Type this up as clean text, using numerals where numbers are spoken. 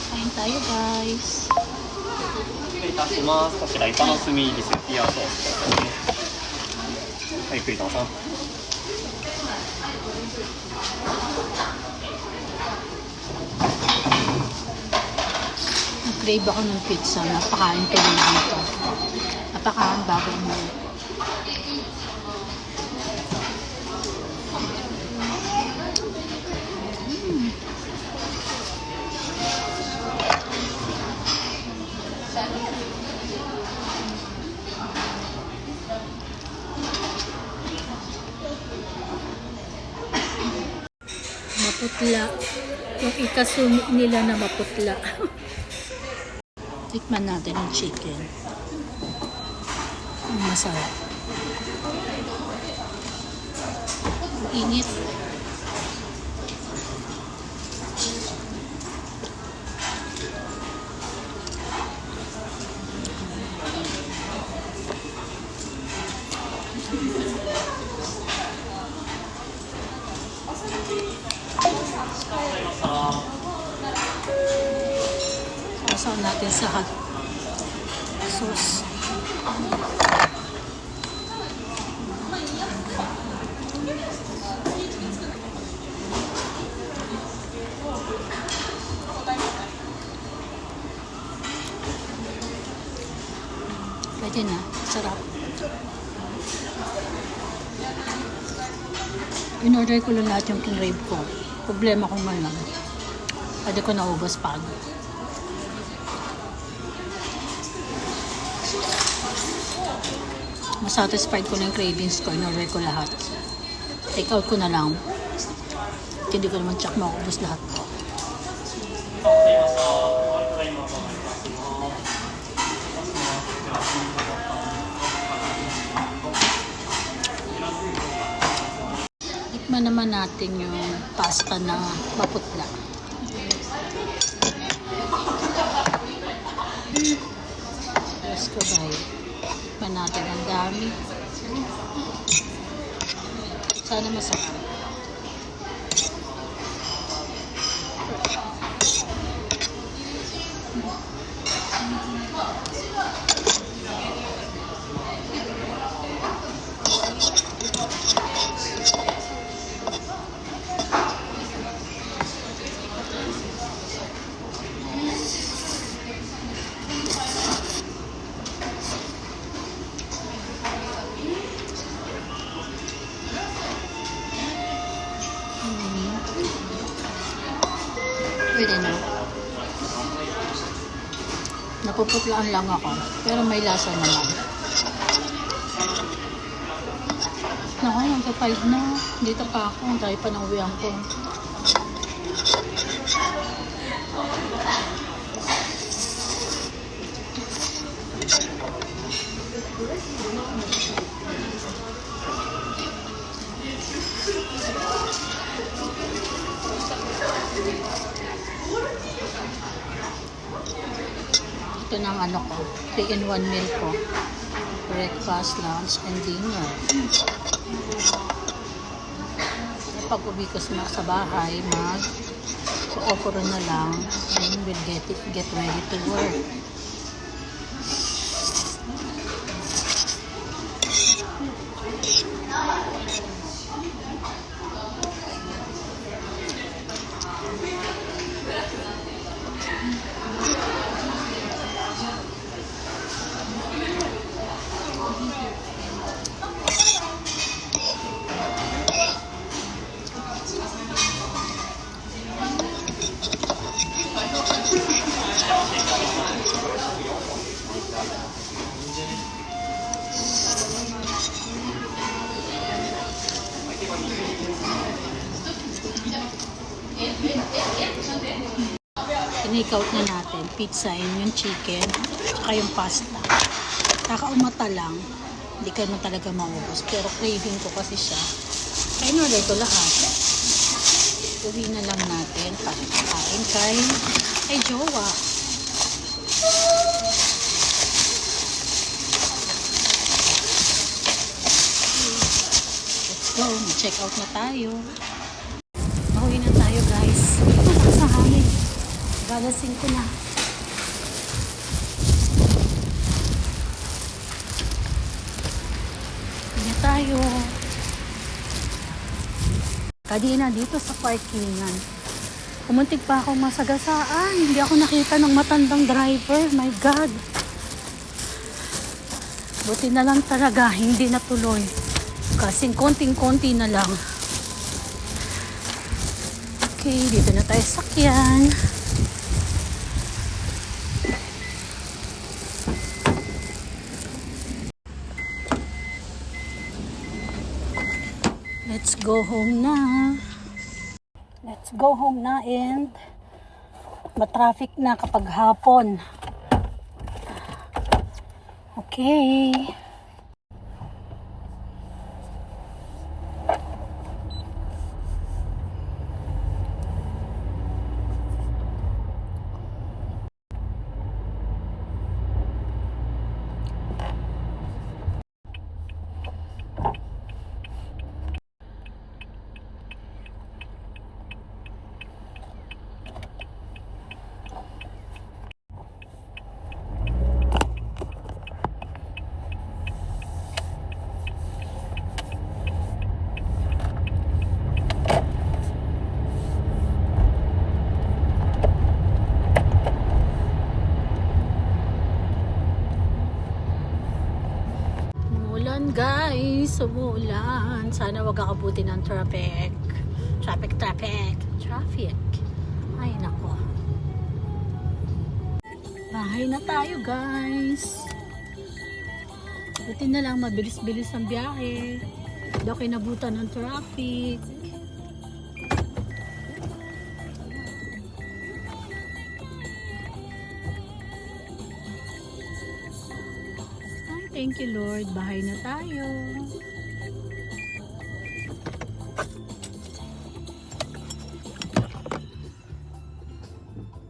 Kain tayo, guys. 失礼いたします。こちらイカの炭入りスーピアソースですね。はい、ゆっくりどうぞ。Nag-crave ako ng pizza. Napakain ko rin dito. Napakain bago mo. Maputla. Yung ikasumi nila na maputla. Tikman natin yung chicken. Masarap. Init. Sasaw natin sa hot sauce. Pwede na. Sarap. In-order ko lang lahat yung kinrave ko. Problema ko man lang. Pwede ko naubos pag. Masatisfied ko na yung cravings ko. In-order ko lahat. Take out ko na lang. Hindi ko naman tsak maubos lahat. Tikman naman natin yung pasta na maputla. Let's go buy. Tikman natin ang dami. Sana masarap. Pwede na. Napuputlaan lang ako. Pero may lasa naman. Naku, magka-5 na. Dito pa ako. Ang tayo pa ng uwihan ko. Ito na ang ano ko, 3-in-1 meal ko. Breakfast, lunch, and dinner. Pag uwi ko sa bahay, mag-offer na lang and we'll get ready to work. Tinake out na natin. Pizza, yung chicken, tsaka yung pasta. Kakaumata lang. Hindi ka naman talaga maubos. Pero craving ko kasi siya. Kaya in-order ko lahat. Uwi na lang natin para kakain kay jowa. Let's go. Check out na tayo. Ako, Lalasin ko na. Hindi tayo. Kanina dito sa parkingan. Pumuntik pa ako masagasaan. Hindi ako nakita ng matandang driver. My God. Buti na lang talaga, hindi natuloy. Kasing konting-konti na lang. Okay, dito na tayo sakyan. Let's go home na. Let's go home na and matraffic na kapag hapon. Okay. Guys, umuulan. Sana wag kakabuti ng traffic. Traffic. Ay, nako. Bahay na tayo, guys. Buti na lang, mabilis-bilis ang biyahe. Hindi ako kinabutan ng traffic. Thank you, Lord. Bahay na tayo.